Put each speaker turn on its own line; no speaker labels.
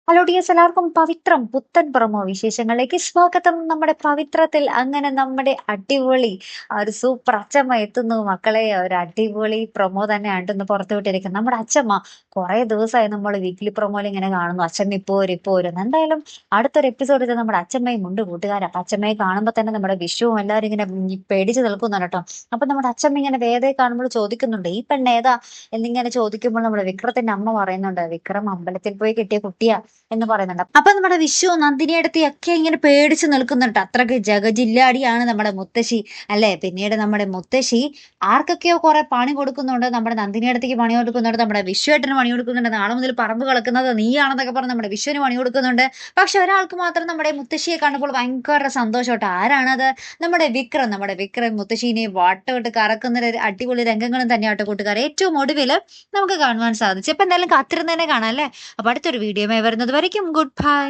Hello dears, എല്ലാവർക്കും പവിത്രം പുത്തൻ promo വിശേഷങ്ങളിലേക്ക് സ്വാഗതം. നമ്മുടെ പവിത്രത്തിൽ അങ്ങനെ നമ്മുടെ അടിപൊളി ഒരു സൂപ്പർ അച്ചമ്മ എത്തുന്നു മക്കളെ. ഒരു അടിപൊളി പ്രൊമോ തന്നെയാണ് ഇന്ന് പുറത്തുവിട്ടിരിക്കുന്നത്. നമ്മുടെ അച്ചമ്മ കുറെ ദിവസമായി നമ്മൾ വീക്കിലി പ്രൊമോയിൽ ഇങ്ങനെ കാണുന്നു, അച്ചമ്മ ഇപ്പോ വരും. എന്തായാലും അടുത്തൊരു എപ്പിസോഡിൽ നമ്മുടെ അച്ചമ്മയും ഉണ്ട് കൂട്ടുകാരാ. അപ്പൊ അച്ചമ്മയെ കാണുമ്പോൾ തന്നെ നമ്മുടെ വിഷുവും എല്ലാവരും ഇങ്ങനെ പേടിച്ച് നിൽക്കുന്നുണ്ട് കേട്ടോ. അപ്പൊ നമ്മുടെ അച്ചമ്മ ഇങ്ങനെ വേദയെ കാണുമ്പോൾ ചോദിക്കുന്നുണ്ട്, ഈ പെണ്ണേതാ എന്നിങ്ങനെ ചോദിക്കുമ്പോൾ നമ്മുടെ വിക്രത്തിന്റെ അമ്മ പറയുന്നുണ്ട്, വിക്രം അമ്പലത്തിൽ പോയി കിട്ടിയ കുട്ടിയാ എന്ന് പറയുന്നുണ്ട്. അപ്പൊ നമ്മുടെ വിഷു നന്ദിനിയടുത്ത് ഒക്കെ ഇങ്ങനെ പേടിച്ച് നിൽക്കുന്നുണ്ട്. അത്രക്ക് ജഗജില്ലാടിയാണ് നമ്മുടെ മുത്തശ്ശി അല്ലെ. പിന്നീട് നമ്മുടെ മുത്തശ്ശി ആർക്കൊക്കെയോ കുറെ പണി കൊടുക്കുന്നുണ്ട്. നമ്മുടെ നന്ദിനിയടുത്തേക്ക് പണി കൊടുക്കുന്നുണ്ട്, നമ്മുടെ വിശ്വേട്ടന് പണി കൊടുക്കുന്നുണ്ട്. നാളെ മുതൽ പറമ്പ് കളക്കുന്നത് നീയാണെന്നൊക്കെ പറഞ്ഞ് നമ്മുടെ വിഷുവിന് പണി കൊടുക്കുന്നുണ്ട്. പക്ഷെ ഒരാൾക്ക് മാത്രം നമ്മുടെ മുത്തശ്ശിയെ കാണുമ്പോൾ ഭയങ്കര സന്തോഷോട്ടോ. ആരാണത്? നമ്മുടെ വിക്രം മുത്തശ്ശീനെ വാട്ടോട്ട് കറക്കുന്ന ഒരു അടിപൊളി രംഗങ്ങളും തന്നെയാട്ടോ കൂട്ടുകാർ. ഏറ്റവും ഒടുവിൽ നമുക്ക് കാണുവാൻ സാധിച്ചു. അപ്പൊ എന്തായാലും കാത്തിരുന്ന് തന്നെ കാണാം അല്ലേ. അപ്പൊ അടുത്തൊരു വീഡിയോ വരുന്നത് വരയ്ക്കും ഗുഡ് ബൈ.